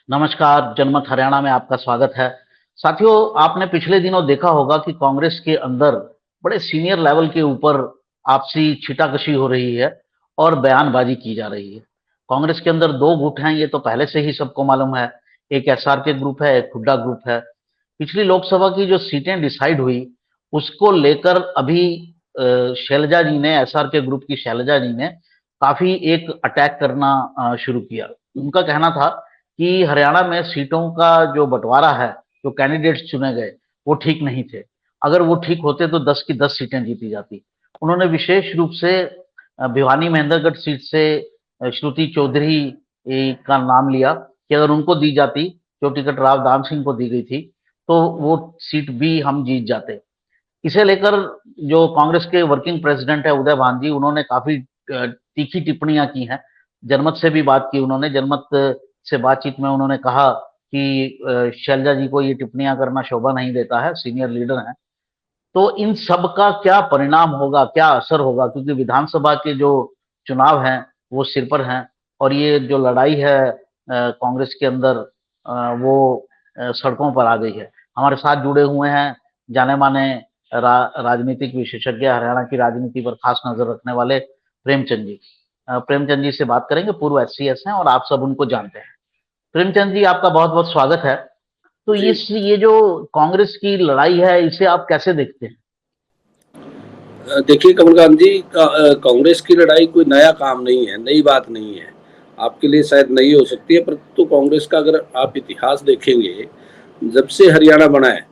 नमस्कार, जनमत हरियाणा में आपका स्वागत है। साथियों, आपने पिछले दिनों देखा होगा कि कांग्रेस के अंदर बड़े सीनियर लेवल के ऊपर आपसी छींटाकशी हो रही है और बयानबाजी की जा रही है। कांग्रेस के अंदर 2 गुट हैं, ये तो पहले से ही सबको मालूम है। एक एसआरके ग्रुप है, एक हुड्डा ग्रुप है। पिछली लोकसभा की जो सीटें डिसाइड हुई, उसको लेकर अभी शैलजा जी ने, एसआरके ग्रुप की शैलजा जी ने काफ़ी एक अटैक करना शुरू किया। उनका कहना था कि हरियाणा में सीटों का जो बंटवारा है, जो कैंडिडेट्स चुने गए, वो ठीक नहीं थे। अगर वो ठीक होते तो 10 की 10 सीटें जीती जाती। उन्होंने विशेष रूप से भिवानी महेंद्रगढ़ सीट से श्रुति चौधरी का नाम लिया कि अगर उनको दी जाती, जो टिकट राव दान सिंह को दी गई थी, तो वो सीट भी हम जीत जाते। इसे लेकर जो कांग्रेस के वर्किंग प्रेसिडेंट है उदय भान जी, उन्होंने काफ़ी तीखी टिप्पणियाँ की हैं। जनमत से भी बात की उन्होंने। जनमत से बातचीत में उन्होंने कहा कि शैलजा जी को ये टिप्पणियाँ करना शोभा नहीं देता है, सीनियर लीडर हैं। तो इन सब का क्या परिणाम होगा, क्या असर होगा? क्योंकि विधानसभा के जो चुनाव हैं, वो सिर पर हैं और ये जो लड़ाई है कांग्रेस के अंदर वो सड़कों पर आ गई है। हमारे साथ जुड़े हुए हैं जाने-माने राजनीतिक विशेषज्ञ, हरियाणा की राजनीति पर खास नज़र रखने वाले प्रेमचंद जी। प्रेमचंद जी से बात करेंगे, पूर्व एससीएस हैं और आप सब उनको जानते हैं। प्रेमचंद जी, आपका बहुत-बहुत स्वागत है। तो जी। ये जो कांग्रेस की लड़ाई है, इसे आप कैसे देखते हैं? देखिए कमलकांत जी, कांग्रेस की लड़ाई कोई नया काम नहीं है, नई बात नहीं है। आपके लिए शायद नई हो सकती है, परंतु कांग्रेस का अगर आप इतिहास देखेंगे, जब से हरियाणा बना है,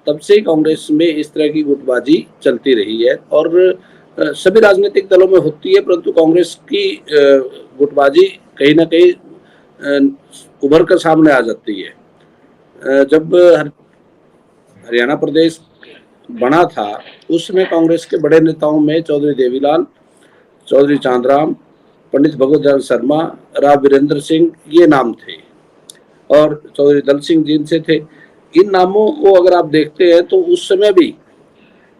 तब से ही कांग्रेस में इस तरह की गुटबाजी चलती रही है और सभी राजनीतिक दलों में होती है, परंतु कांग्रेस की गुटबाजी कहीं न कहीं उभर कर सामने आ जाती है। जब हरियाणा प्रदेश बना था, उस समय कांग्रेस के बड़े नेताओं में चौधरी देवीलाल, चौधरी चांदराम, पंडित भगवत दयाल शर्मा, राव वीरेंद्र सिंह ये नाम थे और चौधरी दल सिंह जिनसे थे। इन नामों को अगर आप देखते हैं तो उस समय भी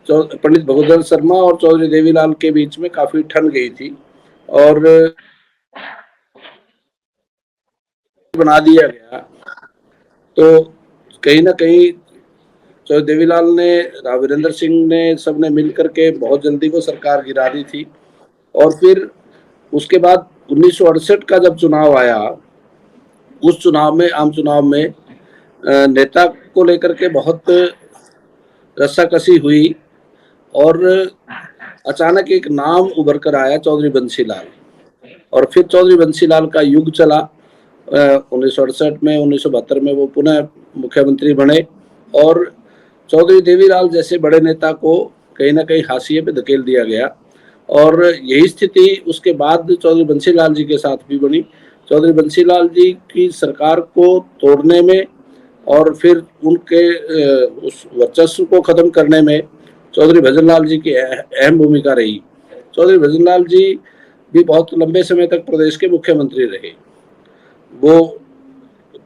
पंडित भगवत दयाल शर्मा और चौधरी देवीलाल के बीच में काफी ठन गई थी और बना दिया गया। तो कहीं न कहीं चौधरी देवीलाल ने, राव वीरेंद्र सिंह ने, सबने मिल कर के बहुत जल्दी वो सरकार गिरा दी थी और फिर उसके बाद 1968 का जब चुनाव आया, उस चुनाव में, आम चुनाव में नेता को लेकर के बहुत रस्साकसी हुई और अचानक एक नाम उभर कर आया, चौधरी बंसीलाल। और फिर चौधरी बंसीलाल का युग चला। 1968 में, 1972 में वो पुनः मुख्यमंत्री बने और चौधरी देवीलाल जैसे बड़े नेता को कहीं न कहीं हाशिए पे धकेल दिया गया और यही स्थिति उसके बाद चौधरी बंसीलाल जी के साथ भी बनी। चौधरी बंसीलाल जी की सरकार को तोड़ने में और फिर उनके उस वर्चस्व को खत्म करने में चौधरी भजनलाल जी की अहम भूमिका रही। चौधरी भजनलाल जी भी बहुत लंबे समय तक प्रदेश के मुख्यमंत्री रहे। वो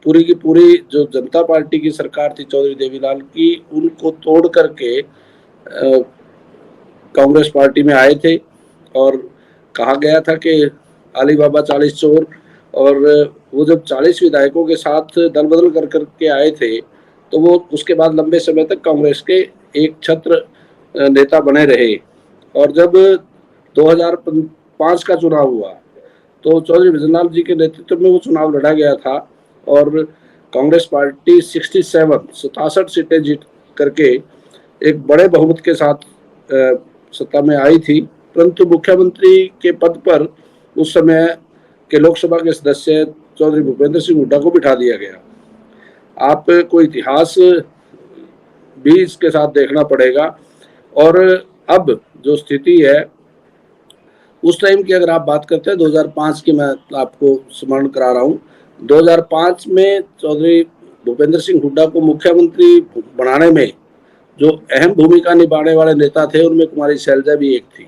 पूरी की पूरी जो जनता पार्टी की सरकार थी चौधरी देवीलाल की, उनको तोड़ करके कांग्रेस पार्टी में आए थे और कहा गया था कि अली बाबा 40 चोर। और वो जब 40 विधायकों के साथ दल बदल कर करके आए थे, तो वो उसके बाद लंबे समय तक कांग्रेस के एक छत्र नेता बने रहे। और जब 2005 का चुनाव हुआ, तो चौधरी भजनलाल जी के नेतृत्व में वो चुनाव लड़ा गया था और कांग्रेस पार्टी 67 सीटें जीत करके एक बड़े बहुमत के साथ सत्ता में आई थी, परंतु मुख्यमंत्री के पद पर उस समय के लोकसभा के सदस्य चौधरी भूपेंद्र सिंह हुड्डा को बिठा दिया गया। आपको इतिहास भी इसके साथ देखना पड़ेगा। और अब जो स्थिति है, उस टाइम की अगर आप बात करते हैं, 2005 की मैं आपको स्मरण करा रहा हूँ। 2005 में चौधरी भूपेंद्र सिंह हुड्डा को मुख्यमंत्री बनाने में जो अहम भूमिका निभाने वाले नेता थे, उनमें कुमारी शैलजा भी एक थी।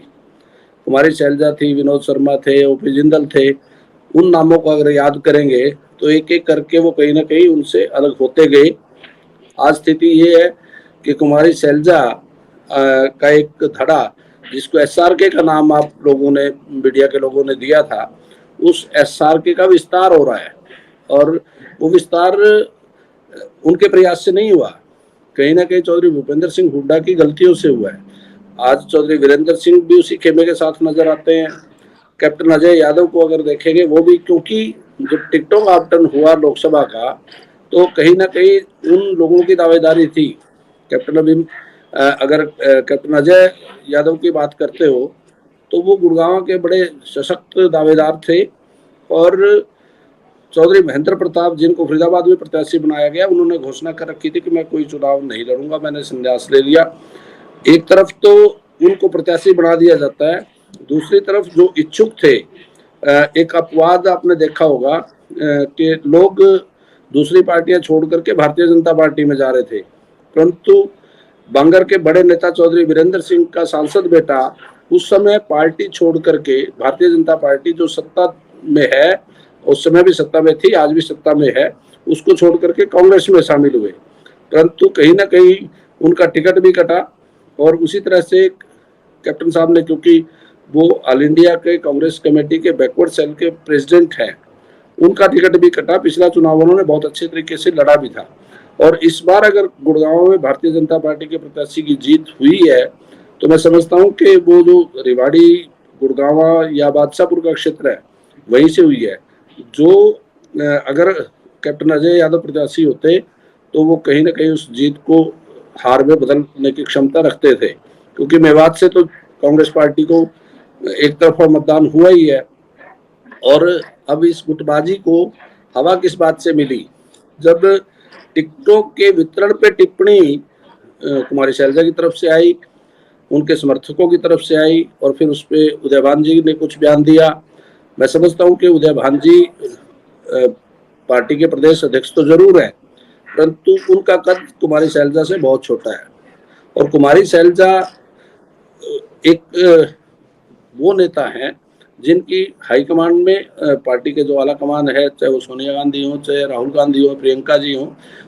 कुमारी शैलजा थी, विनोद शर्मा थे, ओपी जिंदल थे। उन नामों को अगर याद करेंगे तो एक एक करके वो कहीं ना कहीं उनसे अलग होते गए। आज स्थिति ये है कि कुमारी शैलजा का एक धड़ा, जिसको एसआरके का नाम आप लोगों ने, मीडिया के लोगों ने दिया था, उस एसआरके का विस्तार हो रहा है और वो विस्तार उनके प्रयास से नहीं हुआ, कहीं ना कहीं चौधरी भूपेंद्र सिंह हुड्डा की गलतियों से हुआ है। आज चौधरी वीरेंद्र सिंह भी उसी खेमे के साथ नजर आते हैं। कैप्टन अजय यादव को अगर देखेंगे, वो भी, क्योंकि जब टिकटों का आवंटन हुआ लोकसभा का, तो कहीं ना कहीं उन लोगों की दावेदारी थी। कैप्टन अभी अगर कैप्टन अजय यादव की बात करते हो, तो वो गुड़गांव के बड़े सशक्त दावेदार थे। और चौधरी महेंद्र प्रताप, जिनको फरीदाबाद में प्रत्याशी बनाया गया, उन्होंने घोषणा कर रखी थी कि मैं कोई चुनाव नहीं लड़ूंगा, मैंने संन्यास ले लिया। एक तरफ तो उनको प्रत्याशी बना दिया जाता है, दूसरी तरफ जो इच्छुक थे, एक अपवाद आपने देखा होगा कि लोग दूसरी पार्टियां छोड़ करके भारतीय जनता पार्टी में जा रहे थे, परंतु बांगर के बड़े नेता चौधरी वीरेंद्र सिंह का सांसद बेटा उस समय पार्टी छोड़ करके, भारतीय जनता पार्टी जो सत्ता में है, उस समय भी सत्ता में थी, आज भी सत्ता में है, उसको छोड़ करके कांग्रेस में शामिल हुए। परंतु कहीं ना कहीं उनका टिकट भी कटा। और उसी तरह से कैप्टन साहब ने, क्योंकि वो ऑल इंडिया के कांग्रेस कमेटी के बैकवर्ड सेल के प्रेसिडेंट हैं, उनका टिकट भी कटा। पिछला चुनाव उन्होंने बहुत अच्छे तरीके से लड़ा भी था। और इस बार अगर गुड़गांव में भारतीय जनता पार्टी के प्रत्याशी की जीत हुई है, तो मैं समझता हूं कि वो जो रेवाड़ी, गुड़गांव या बादशाहपुर का क्षेत्र है, वहीं से हुई है। जो अगर कैप्टन अजय यादव प्रत्याशी होते, तो वो कहीं ना कहीं उस जीत को हार में बदलने की क्षमता रखते थे, क्योंकि मेवात से तो कांग्रेस पार्टी को एक तरफा मतदान हुआ ही है। और अब इस गुटबाजी को हवा किस बात से मिली, जब टिकटों के वितरण पे टिप्पणी कुमारी शैलजा की तरफ से आई, उनके समर्थकों की तरफ से आई, और फिर उस पर उदय भान जी ने कुछ बयान दिया। मैं समझता हूं कि उदय भान जी पार्टी के प्रदेश अध्यक्ष तो जरूर है, परंतु उनका कद कुमारी शैलजा से बहुत छोटा है। और कुमारी शैलजा एक वो नेता हैं जिनकी हाईकमांड में, पार्टी के जो आला कमान है, चाहे वो सोनिया गांधी हो, चाहे राहुल गांधी हो, प्रियंका जी हो,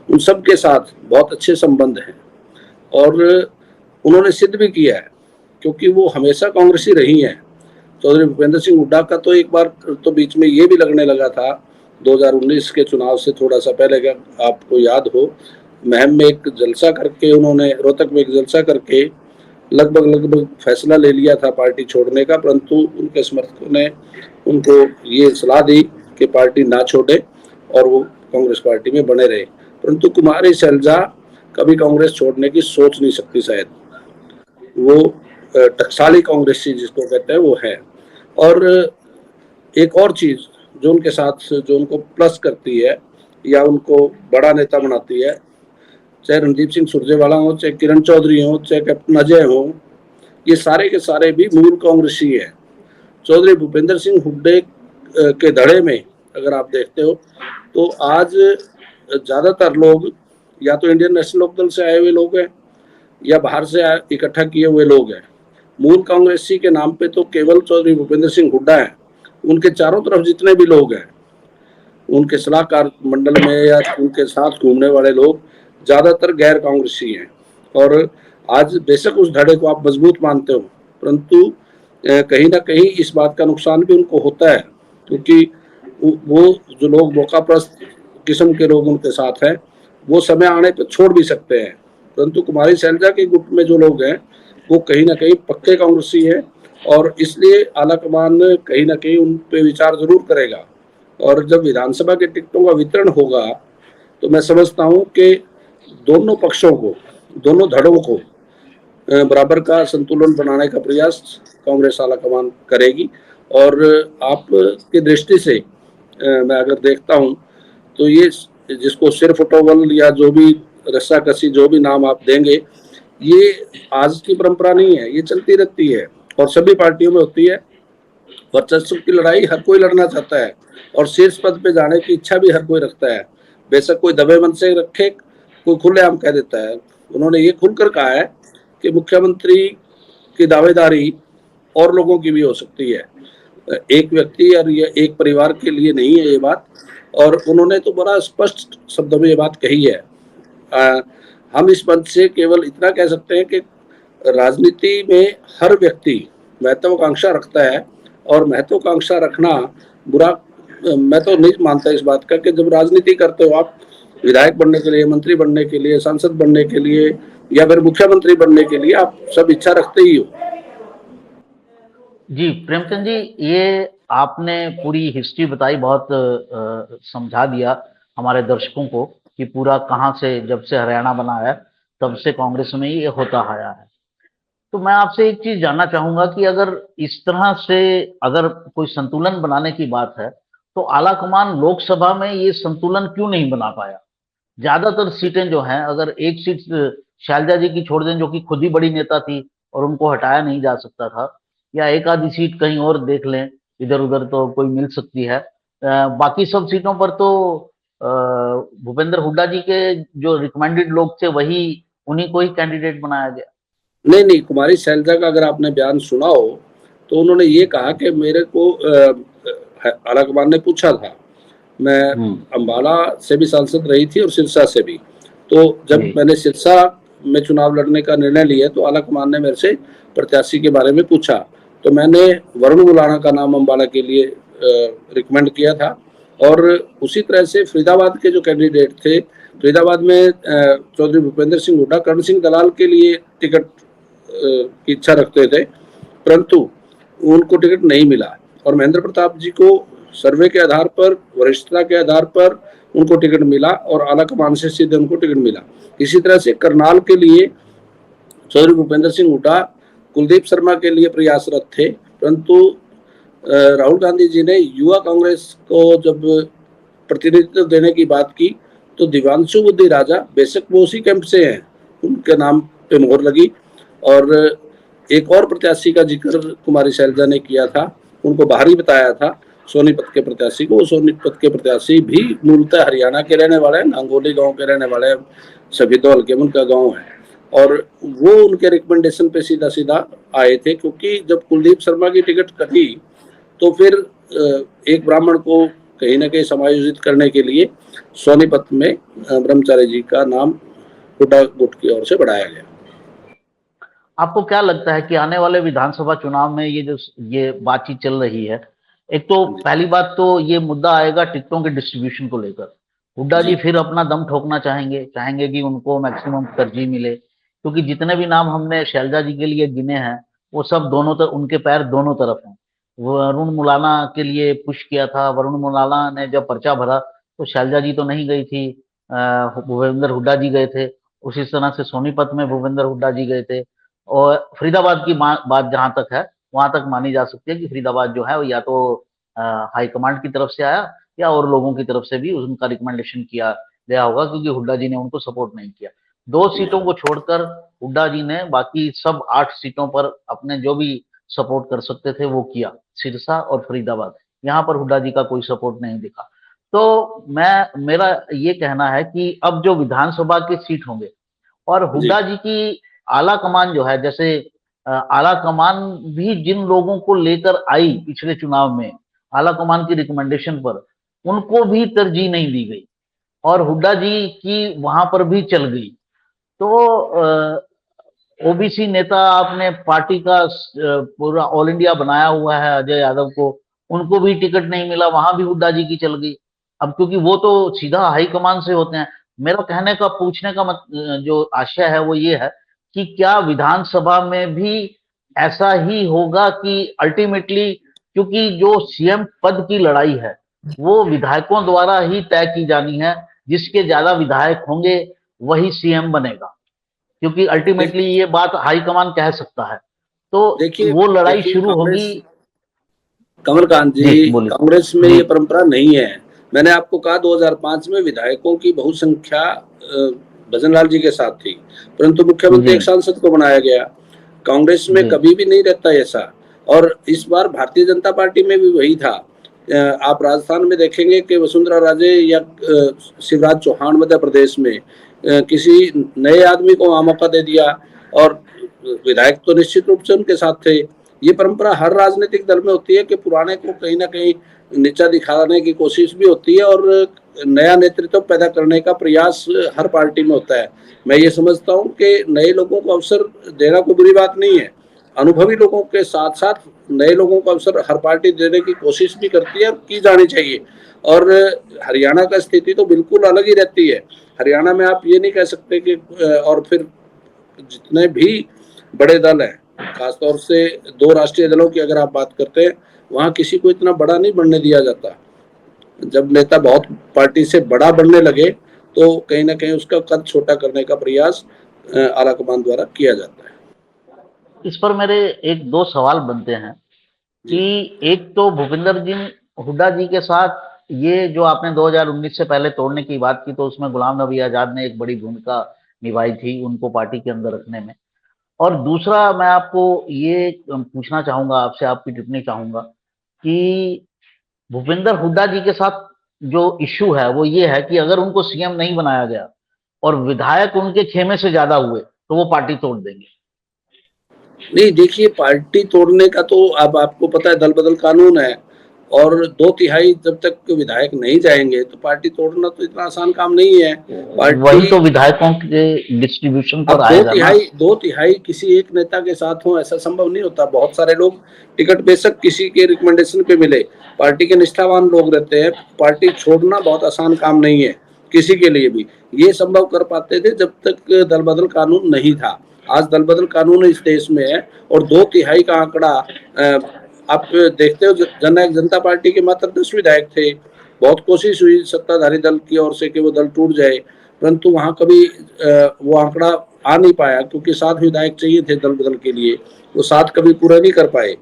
उन सब के साथ बहुत अच्छे संबंध हैं। और उन्होंने सिद्ध भी किया है, क्योंकि वो हमेशा कांग्रेसी रही हैं। चौधरी भूपेंद्र सिंह हुड्डा का तो एक बार तो बीच में ये भी लगने लगा था, 2019 के चुनाव से थोड़ा सा पहले, अगर आपको याद हो, महम में एक जलसा करके, उन्होंने रोहतक में एक जलसा करके लगभग फैसला ले लिया था पार्टी छोड़ने का, परंतु उनके समर्थकों ने उनको ये सलाह दी कि पार्टी ना छोड़े और वो कांग्रेस पार्टी में बने रहे। परंतु कुमारी शैलजा कभी कांग्रेस छोड़ने की सोच नहीं सकती, शायद वो टकसाली कांग्रेसी जिसको कहते हैं वो है। और एक और चीज जो उनके साथ, जो उनको प्लस करती है या उनको बड़ा नेता बनाती है, चाहे रणदीप सिंह सुरजेवाला हो, चाहे किरण चौधरी हो, चाहे कैप्टन अजय हो, ये सारे के सारे भी मूल कांग्रेसी है। चौधरी भूपेंद्र सिंह हुड्डे के धड़े में अगर आप देखते हो, तो आज ज्यादातर लोग या तो इंडियन नेशनल लोकदल से आए हुए लोग हैं, या बाहर से इकट्ठा किए हुए लोग हैं। मूल कांग्रेसी के नाम पे तो केवल चौधरी भूपेंद्र सिंह हुड्डा है। उनके चारों तरफ जितने भी लोग हैं, उनके सलाहकार मंडल में या उनके साथ घूमने वाले लोग ज्यादातर गैर कांग्रेसी हैं। और आज बेशक उस धड़े को आप मजबूत मानते हो, परंतु कहीं ना कहीं इस बात का नुकसान भी उनको होता है, क्योंकि वो जो लोग मौकाप्रस्त किस्म के लोग उनके साथ हैं, वो समय आने पर छोड़ भी सकते हैं। परंतु कुमारी शैलजा के गुट में जो लोग हैं, वो कहीं ना कहीं पक्के कांग्रेसी हैं, और इसलिए आलाकमान कहीं ना कहीं उन पे विचार जरूर करेगा। और जब विधानसभा के टिकटों का वितरण होगा, तो मैं समझता हूं कि दोनों पक्षों को, दोनों धड़ों को बराबर का संतुलन बनाने का प्रयास कांग्रेस आलाकमान करेगी। और आपकी दृष्टि से मैं अगर देखता हूं, तो ये जिसको सिर्फ टोवल या जो भी रस्साकसी, जो भी नाम आप देंगे, ये आज की परंपरा नहीं है, ये चलती रहती है और सभी पार्टियों में होती है। वर्चस्व की लड़ाई हर कोई लड़ना चाहता है, और शीर्ष पद पे जाने की इच्छा भी हर कोई रखता है। बेशक कोई दबे मन से रखे, कोई खुलेआम कह देता है। उन्होंने ये खुलकर कहा है कि मुख्यमंत्री की दावेदारी और लोगों की भी हो सकती है, एक व्यक्ति और ये एक परिवार के लिए नहीं है ये बात। और उन्होंने तो बड़ा स्पष्ट शब्दों में ये बात कही है। हम इस मंच से केवल इतना कह सकते हैं कि राजनीति में हर व्यक्ति महत्वाकांक्षा रखता है, और महत्वाकांक्षा रखना बुरा मैं तो नहीं मानता इस बात का कि जब राजनीति करते हो आप, विधायक बनने के लिए, मंत्री बनने के लिए, सांसद बनने के लिए या फिर मुख्यमंत्री बनने के लिए आप सब इच्छा रखते ही हो। जी प्रेमचंद जी, ये आपने पूरी हिस्ट्री बताई, बहुत समझा दिया हमारे दर्शकों को कि पूरा कहाँ से, जब से हरियाणा बना है तब से कांग्रेस में ये होता आया है। तो मैं आपसे एक चीज जानना चाहूंगा कि अगर इस तरह से अगर कोई संतुलन बनाने की बात है, तो आला कमान लोकसभा में ये संतुलन क्यों नहीं बना पाया? ज्यादातर सीटें जो हैं, अगर एक सीट शैलजा जी की छोड़ दें जो कि खुद ही बड़ी नेता थी और उनको हटाया नहीं जा सकता था, या एक आधी सीट कहीं और देख लें, इधर उधर तो कोई मिल सकती है, बाकी सब सीटों पर तो भूपेंद्र हुड्डा जी के जो रिकमेंडेड लोग थे वही, उन्हीं को ही कैंडिडेट बनाया गया। नहीं नहीं, कुमारी शैलजा का अगर आपने बयान सुना हो तो उन्होंने ये कहा कि मेरे को आला कमान ने पूछा था, मैं अम्बाला से भी सांसद रही थी और सिरसा से भी, तो जब मैंने सिरसा में चुनाव लड़ने का निर्णय लिया तो आला कमान ने मेरे से प्रत्याशी के बारे में पूछा, तो मैंने वरुण मुलाना का नाम अम्बाला के लिए रिकमेंड किया था। और उसी तरह से फरीदाबाद के जो कैंडिडेट थे, फरीदाबाद में चौधरी भूपेंद्र सिंह हुड्डा कर्ण सिंह दलाल के लिए टिकट की इच्छा रखते थे, परंतु उनको टिकट नहीं मिला और महेंद्र प्रताप जी को सर्वे के आधार पर, वरिष्ठता के आधार पर उनको टिकट मिला और आला कमान से सीधे उनको टिकट मिला। इसी तरह से करनाल के लिए चौधरी भूपेंद्र सिंह हुड्डा कुलदीप शर्मा के लिए प्रयासरत थे, परंतु राहुल गांधी जी ने युवा कांग्रेस को जब प्रतिनिधित्व देने की बात की तो दिव्यांशु बुद्धि राजा, बेशक वो उसी कैंप से हैं, उनके नाम पे मोहर लगी। और एक और प्रत्याशी का जिक्र कुमारी शैलजा ने किया था, उनको बाहरी बताया था सोनीपत के प्रत्याशी को। सोनीपत के प्रत्याशी भी मूलतः हरियाणा के रहने वाले हैं, नांगोली गांव के रहने वाले हैं, सभी तो हल्के उनका गांव है, और वो उनके रिकमेंडेशन पे सीधा सीधा आए थे, क्योंकि जब कुलदीप शर्मा की टिकट कटी तो फिर एक ब्राह्मण को कहीं ना कहीं समायोजित करने के लिए सोनीपत में ब्रह्मचारी जी का नाम हुड्डा गुट की ओर से बढ़ाया गया। आपको क्या लगता है कि आने वाले विधानसभा चुनाव में ये बातचीत चल रही है, एक तो पहली बात तो ये मुद्दा आएगा टिकटों के डिस्ट्रीब्यूशन को लेकर, हुड्डा जी फिर अपना दम ठोकना चाहेंगे कि उनको मैक्सिमम तरजीह मिले, क्योंकि जितने भी नाम हमने शैलजा जी के लिए गिने हैं वो सब उनके पैर दोनों तरफ हैं। वरुण मुलाना के लिए पुश किया था, वरुण मुलाना ने जब पर्चा भरा तो शैलजा जी तो नहीं गई थी, भूपेंद्र हुड्डा जी गए थे। उसी तरह से सोनीपत में भूपेंद्र हुड्डा जी गए थे। और फरीदाबाद की बात जहां तक है, वहां तक मानी जा सकती है कि फरीदाबाद जो है वो या तो हाईकमांड की तरफ से आया या और लोगों की तरफ से भी उनका रिकमेंडेशन किया गया होगा, क्योंकि हुड्डा जी ने उनको सपोर्ट नहीं किया। 2 सीटों को छोड़कर हुड्डा जी ने बाकी सब 8 सीटों पर अपने जो भी सपोर्ट कर सकते थे वो किया। सिरसा और फरीदाबाद, यहाँ पर हुड्डा जी का कोई सपोर्ट नहीं दिखा। तो मेरा ये कहना है कि अब जो विधानसभा के सीट होंगे और हुड्डा जी की आला कमान जो है, जैसे आला कमान भी जिन लोगों को लेकर आई पिछले चुनाव में आला कमान की रिकमेंडेशन पर, उनको भी तरजीह नहीं दी गई और हुड्डा जी की वहां पर भी चल गई। तो ओबीसी नेता आपने पार्टी का पूरा ऑल इंडिया बनाया हुआ है अजय यादव को, उनको भी टिकट नहीं मिला, वहां भी हुड्डा जी की चल गई। अब क्योंकि वो तो सीधा हाईकमान से होते हैं, मेरा कहने का, पूछने का जो आशय है वो ये है कि क्या विधानसभा में भी ऐसा ही होगा कि अल्टीमेटली, क्योंकि जो सीएम पद की लड़ाई है वो विधायकों द्वारा ही तय की जानी है, जिसके ज्यादा विधायक होंगे वही सीएम बनेगा, क्योंकि अल्टीमेटली ये बात हाईकमान कह सकता है। तो वो लड़ाई शुरू होगी। कमलकांत जी, कांग्रेस में ये परंपरा नहीं है। मैंने आपको कहा 2005 में विधायकों की बहुसंख्या भजन लाल जी के साथ थी, परंतु मुख्यमंत्री एक सांसद को बनाया गया। कांग्रेस में कभी भी नहीं रहता ऐसा, और इस बार भारतीय जनता पार्टी में भी वही था। आप राजस्थान में देखेंगे कि वसुंधरा राजे या शिवराज चौहान मध्य प्रदेश में किसी नए आदमी को वहां मौका दे दिया और विधायक तो निश्चित रूप से उनके साथ थे। ये परंपरा हर राजनीतिक दल में होती है कि पुराने को कहीं ना कहीं नीचा दिखाने की कोशिश भी होती है और नया नेतृत्व पैदा करने का प्रयास हर पार्टी में होता है। मैं ये समझता हूँ कि नए लोगों को अवसर देना कोई बुरी बात नहीं है, अनुभवी लोगों के साथ साथ नए लोगों को अवसर हर पार्टी देने की कोशिश भी करती है और की जानी चाहिए। और हरियाणा का स्थिति तो बिल्कुल अलग ही रहती है। हरियाणा में आप ये नहीं कह सकते कि और फिर जितने भी बड़े दल हैं, खासतौर से दो राष्ट्रीय दलों की अगर आप बात करते हैं, वहाँ किसी को इतना बड़ा नहीं बनने दिया जाता। जब नेता बहुत पार्टी से बड़ा बनने लगे तो कहीं ना कहीं उसका कद छोटा करने का प्रयास आलाकमान द्वारा किया जाता है। इस पर मेरे एक दो सवाल बनते हैं कि जी एक तो भूपिंदर जी हुड्डा जी के साथ ये जो आपने 2019 से पहले तोड़ने की बात की, तो उसमें गुलाम नबी आजाद ने एक बड़ी भूमिका निभाई थी उनको पार्टी के अंदर रखने में। और दूसरा मैं आपको ये पूछना चाहूंगा, आपसे आपकी टिप्पणी चाहूंगा कि भूपिंदर हुड्डा जी के साथ जो इश्यू है वो ये है कि अगर उनको सीएम नहीं बनाया गया और विधायक उनके खेमे से ज्यादा हुए तो वो पार्टी तोड़ देंगे। नहीं, देखिए पार्टी तोड़ने का तो अब आपको पता है दल बदल कानून है, और 2/3 जब तक विधायक नहीं जाएंगे तो पार्टी तोड़ना तो इतना आसान काम नहीं है। वही पार्टी तो विधायकों के डिस्ट्रीब्यूशन पर अब दो आएगा ना। तिहाई दो तिहाई किसी एक नेता के साथ हो ऐसा संभव नहीं होता। बहुत सारे लोग टिकट बेशक किसी के रिकमेंडेशन पे मिले, पार्टी के निष्ठावान लोग रहते हैं। पार्टी छोड़ना बहुत आसान काम नहीं है किसी के लिए भी। ये संभव कर पाते थे जब तक दल बदल कानून नहीं था। आज दल बदल कानून इस देश में है और 2/3 का आंकड़ा आप देखते हो। जननायक जनता पार्टी के मात्र 10 विधायक थे। बहुत कोशिश हुई सत्ताधारी दल की ओर से कि वो दल टूट जाए, परंतु वहां कभी वो आंकड़ा आ नहीं पाया, क्योंकि 7 विधायक चाहिए थे दल बदल के लिए। वो 7 कभी पूरा नहीं कर पाए।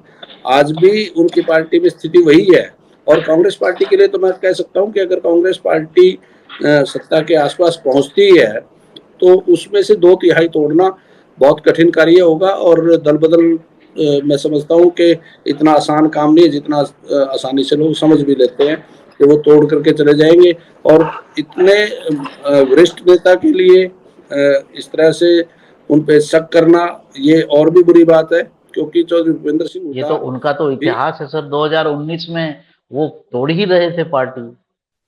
आज भी उनकी पार्टी में स्थिति वही है। और कांग्रेस पार्टी के लिए तो मैं कह सकता हूं कि अगर कांग्रेस पार्टी सत्ता के आसपास पहुंचती है तो उसमें से 2/3 तोड़ना बहुत कठिन कार्य होगा। और दल बदल मैं समझता हूं कि इतना आसान काम नहीं है जितना आसानी से लोग समझ भी लेते हैं कि वो तोड़ करके चले जाएंगे। और इतने वरिष्ठ नेता के लिए इस तरह से उन पे शक करना ये और भी बुरी बात है, क्योंकि चौधरी भूपेंद्र सिंह ये हुड्डा तो उनका तो भी इतिहास है सर, 2019 में वो तोड़ ही रहे थे पार्टी।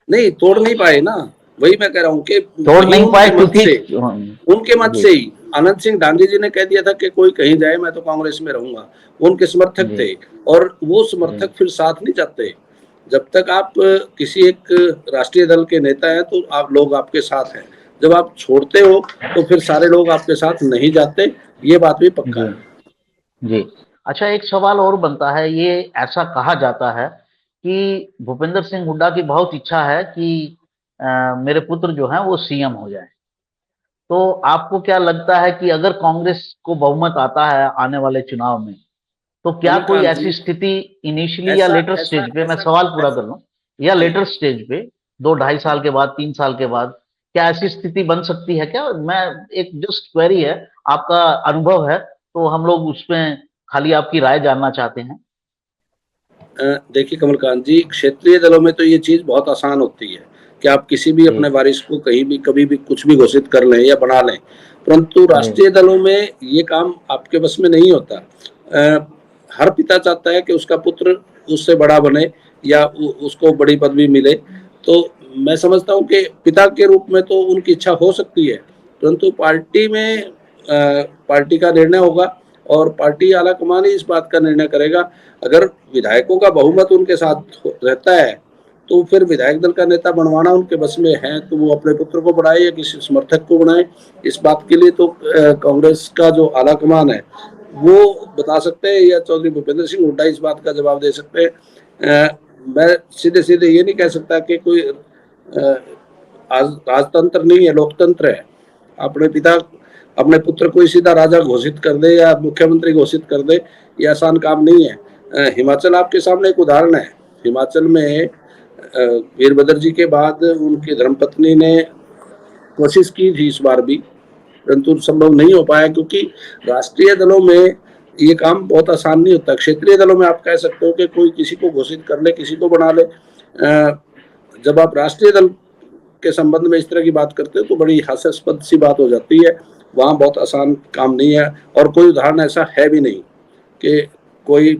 नहीं तोड़ नहीं पाए ना। वही मैं कह रहा हूँ कि तोड़ वही नहीं पाए उनके मत क्योंकि से उनके मत जी से ही आनंद सिंह डांगी जी ने कह दिया था कि कोई कहीं जाए मैं तो कांग्रेस में रहूंगा। वो उनके समर्थक जी थे। और वो जी समर्थक फिर साथ नहीं जाते। जब तक आप किसी एक राष्ट्रीय दल के नेता हैं तो आप लोग आपके साथ हैं। जब आप छोड़ते हो तो फिर सारे लोग आपके साथ नहीं जाते। ये बात भी पक्का जी है। जी। अच्छा, एक सवाल और बनता है, ये ऐसा कहा जाता है कि भूपेंद्र सिंह हुड्डा की बहुत इच्छा है कि मेरे पुत्र जो हैं वो सीएम हो जाए। तो आपको क्या लगता है कि अगर कांग्रेस को बहुमत आता है आने वाले चुनाव में, तो क्या कोई कमलकांत जी ऐसी स्थिति इनिशियली या ऐसा लेटर ऐसा स्टेज पे, मैं ऐसा सवाल पूरा ऐसा कर लूं, या जी लेटर स्टेज पे 2 ढाई साल के बाद 3 साल के बाद क्या ऐसी स्थिति बन सकती है क्या? मैं एक जस्ट क्वेरी है, आपका अनुभव है तो हम लोग उसमें खाली आपकी राय जानना चाहते हैं। देखिए कमलकांत जी, क्षेत्रीय दलों में तो ये चीज बहुत आसान होती है कि आप किसी भी जी अपने वारिस को कहीं भी कभी भी कुछ भी घोषित कर लें या बना लें। परंतु जी राष्ट्रीय दलों में ये काम आपके बस में नहीं होता। हर पिता चाहता है कि उसका पुत्र उससे बड़ा बने या उसको बड़ी पदवी मिले। तो मैं समझता हूँ कि पिता के रूप में तो उनकी इच्छा हो सकती है, परंतु पार्टी में पार्टी का निर्णय होगा और पार्टी आलाकमान ही इस बात का निर्णय करेगा। अगर विधायकों का बहुमत उनके साथ रहता है तो फिर विधायक दल का नेता बनवाना उनके बस में है तो वो अपने पुत्र को बढ़ाए या किसी समर्थक को बनाए। इस बात के लिए तो कांग्रेस का जो आलाकमान है वो बता सकते हैं, या चौधरी भूपेंद्र सिंह हुड्डा इस बात का जवाब दे सकते हैं। मैं सीधे सीधे ये नहीं कह सकता कि कोई आज राजतंत्र नहीं है, लोकतंत्र है। अपने पिता अपने पुत्र को ही सीधा राजा घोषित कर दे या मुख्यमंत्री घोषित कर दे, ये आसान काम नहीं है। हिमाचल आपके सामने एक उदाहरण है। हिमाचल में वीरभद्र जी के बाद उनकी धर्मपत्नी ने कोशिश की थी इस बार भी, परंतु संभव नहीं हो पाया, क्योंकि राष्ट्रीय दलों में ये काम बहुत आसान नहीं होता। क्षेत्रीय दलों में आप कह सकते हो कि कोई किसी को घोषित कर ले, किसी को बना ले। जब आप राष्ट्रीय दल के संबंध में इस तरह की बात करते हो तो बड़ी हास्यास्पद सी बात हो जाती है। वहाँ बहुत आसान काम नहीं है और कोई उदाहरण ऐसा है भी नहीं कि कोई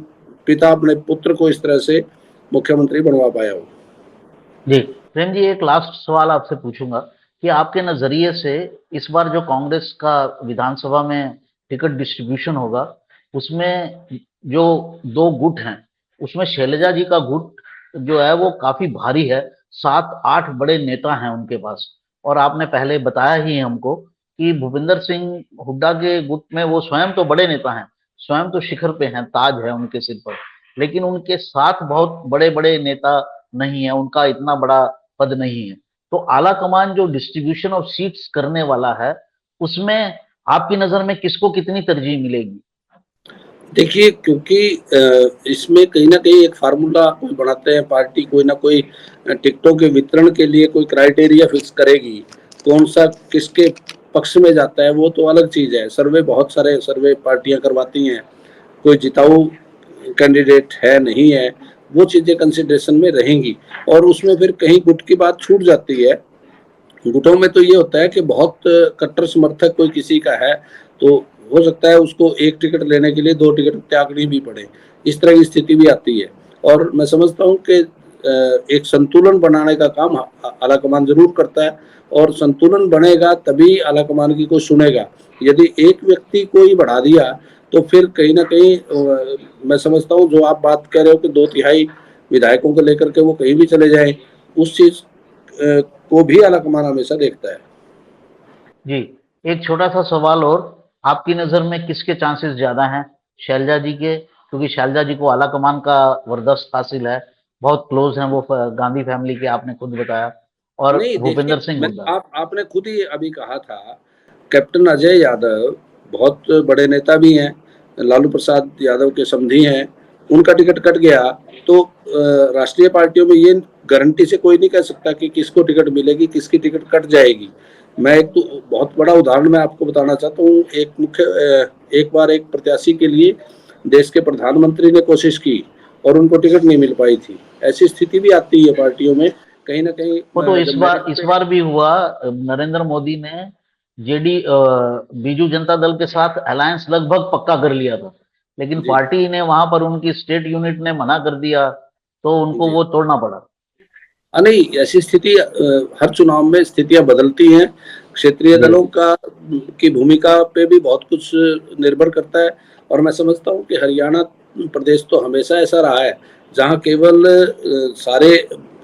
पिता अपने पुत्र को इस तरह से मुख्यमंत्री बनवा पाया हो। जी। प्रेम जी, एक लास्ट सवाल आपसे पूछूंगा कि आपके नजरिए से इस बार जो कांग्रेस का विधानसभा में टिकट डिस्ट्रीब्यूशन होगा, उसमें जो 2 गुट हैं, उसमें शैलजा जी का गुट जो है वो काफ़ी भारी है, 7-8 बड़े नेता हैं उनके पास। और आपने पहले बताया ही हमको कि भूपेंद्र सिंह हुड्डा के गुट में वो स्वयं तो बड़े नेता हैं, स्वयं तो शिखर पे हैं, ताज है उनके सिर पर, लेकिन उनके साथ बहुत बड़े-बड़े नेता नहीं है, उनका इतना बड़ा पद नहीं है। तो आला कमान जो डिस्ट्रीब्यूशन ऑफ सीट्स करने वाला है, उसमें आपकी नज़र में किसको कितनी तरजीह मिलेगी? देखिए, क्योंकि इसमें कहीं न कहीं एक फ़ॉर्मूला कोई बनाते हैं, पार्टी कोई ना कोई टिकटों के वितरण के लिए कोई क्राइटेरिया फिक्स करेगी। कौन-सा किसके पक्ष में जाता है, वो तो अलग चीज़ है। सर्वे बहुत सारे सर्वे पार्टियाँ करवाती हैं, कोई जिताऊ कैंडिडेट है, नहीं है, वो चीज़ें कंसिडरेशन में रहेंगी और उसमें फिर कहीं गुट की बात छूट जाती है। गुटों में तो ये होता है कि बहुत कट्टर समर्थक कोई किसी का है, तो हो सकता है उसको 1 टिकट लेने के लिए 2 टिकट त्यागनी भी पड़े। इस तरह की स्थिति भी आती है और मैं समझता हूँ कि एक संतुलन बनाने का काम आलाकमान ज़रूर करता है और संतुलन बनेगा तभी आलाकमान की कोई सुनेगा। यदि एक व्यक्ति को ही बढ़ा दिया, तो फिर कहीं न कहीं मैं समझता हूँ जो आप बात कह रहे हो कि 2 तिहाई विधायकों को लेकर के वो कहीं भी चले जाएँ, उस चीज़ को भी आलाकमान हमेशा देखता है। जी, एक छोटा-सा सवाल और, आपकी नज़र में किसके चांसेस ज़्यादा हैं? शैलजा जी के? क्योंकि शैलजा जी को आला-कमान का वरदस्त हासिल है, बहुत क्लोज़ हैं वो गांधी फैमिली के, आपने खुद बताया, और नहीं देखिए, भूपेंद्र सिंह मैं हुड्डा। आपने खुद ही अभी कहा था, कैप्टन अजय यादव बहुत बड़े नेता भी हैं, लालू प्रसाद यादव के समधी हैं, उनका टिकट कट गया तो राष्ट्रीय पार्टियों में ये गारंटी से कोई नहीं कह सकता कि किसको टिकट मिलेगी, किसकी टिकट कट जाएगी। मैं एक तो बहुत बड़ा उदाहरण मैं आपको बताना चाहता हूँ, एक बार एक प्रत्याशी के लिए देश के प्रधानमंत्री ने कोशिश की और उनको टिकट नहीं मिल पाई थी। ऐसी स्थिति भी आती है पार्टियों में, कहीं न कहीं वो तो जब मेरिट इस पे बार भी हुआ, नरेंद्र मोदी ने बीजू जनता दल के साथ अलायंस लगभग पक्का कर लिया था, लेकिन जी, पार्टी ने वहां पर उनकी स्टेट यूनिट ने मना कर दिया, तो उनको जी। वो तोड़ना पड़ा। नहीं, ऐसी स्थिति हर चुनाव में स्थितियाँ बदलती हैं। क्षेत्रीय जी। दलों का की भूमिका पे भी बहुत कुछ निर्भर करता है और मैं समझता हूँ कि हरियाणा प्रदेश तो हमेशा ऐसा रहा है, जहाँ केवल सारे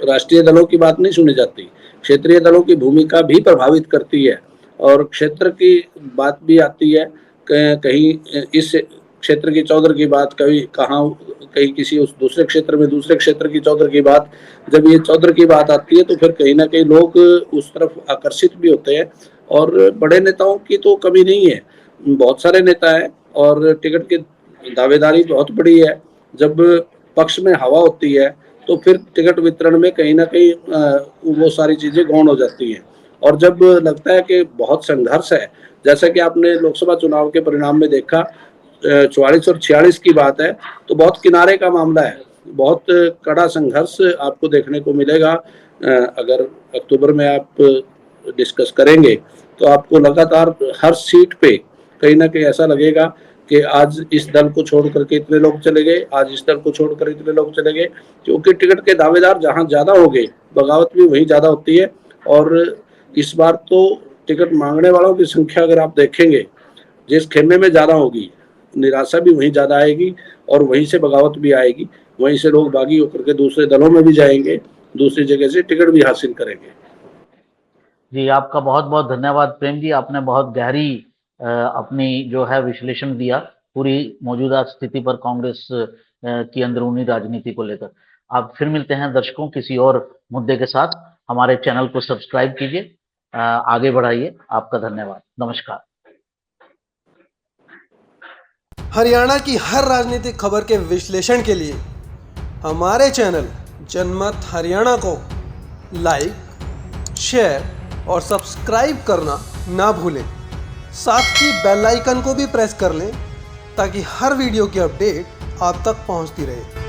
राष्ट्रीय दलों की बात नहीं सुनी जाती। क्षेत्रीय दलों की भूमिका भी प्रभावित करती है और क्षेत्र की बात भी आती है। क कहीं इस क्षेत्र की चौधर की बात, कभी कहाँ कहीं किसी उस दूसरे क्षेत्र में दूसरे क्षेत्र की चौधर की बात, जब ये चौधर की बात आती है तो फिर कहीं न कहीं लोग उस तरफ आकर्षित भी होते हैं और बड़े नेताओं की तो कमी नहीं है। बहुत सारे नेता हैं और टिकट की दावेदारी बहुत बड़ी है। जब पक्ष में हवा होती है, तो फिर टिकट वितरण में कहीं न कहीं वो सारी चीज़ें गौण हो जाती हैं और जब लगता है कि बहुत संघर्ष है, जैसा कि आपने लोकसभा चुनाव के परिणाम में देखा 44 और 46 की बात है, तो बहुत किनारे का मामला है। बहुत कड़ा संघर्ष आपको देखने को मिलेगा। अगर अक्टूबर में आप डिस्कस करेंगे, तो आपको लगातार हर सीट पे कहीं न कहीं ऐसा लगेगा कि आज इस दल को छोड़ कर के इतने लोग चले गए, आज इस दल को छोड़ कर इतने लोग चले गए, क्योंकि टिकट के दावेदार जहाँ ज़्यादा हो गए, बगावत भी वहीं ज़्यादा होती है और इस बार तो टिकट माँगने वालों की संख्या अगर आप देखेंगे, जिस खेमे में ज़्यादा होगी, निराशा भी वहीं ज़्यादा आएगी और वहीं से बगावत भी आएगी। वहीं से लोग बागी होकर के दूसरे दलों में भी जाएँगे, दूसरी जगह से टिकट भी हासिल करेंगे। जी, आपका बहुत-बहुत धन्यवाद प्रेम जी, आपने बहुत गहरी अपनी जो है विश्लेषण दिया, पूरी मौजूदा स्थिति पर कांग्रेस की अंदरूनी राजनीति को लेकर। आप फिर मिलते हैं दर्शकों किसी और मुद्दे के साथ, हमारे चैनल को सब्सक्राइब कीजिए, आगे बढ़ाइए, आपका धन्यवाद। नमस्कार। हरियाणा की हर राजनीतिक खबर के विश्लेषण के लिए हमारे चैनल जनमत हरियाणा को लाइक, शेयर और सब्सक्राइब करना ना भूलें। साथ ही बेल आइकन को भी प्रेस कर लें ताकि हर वीडियो की अपडेट आप तक पहुंचती रहे।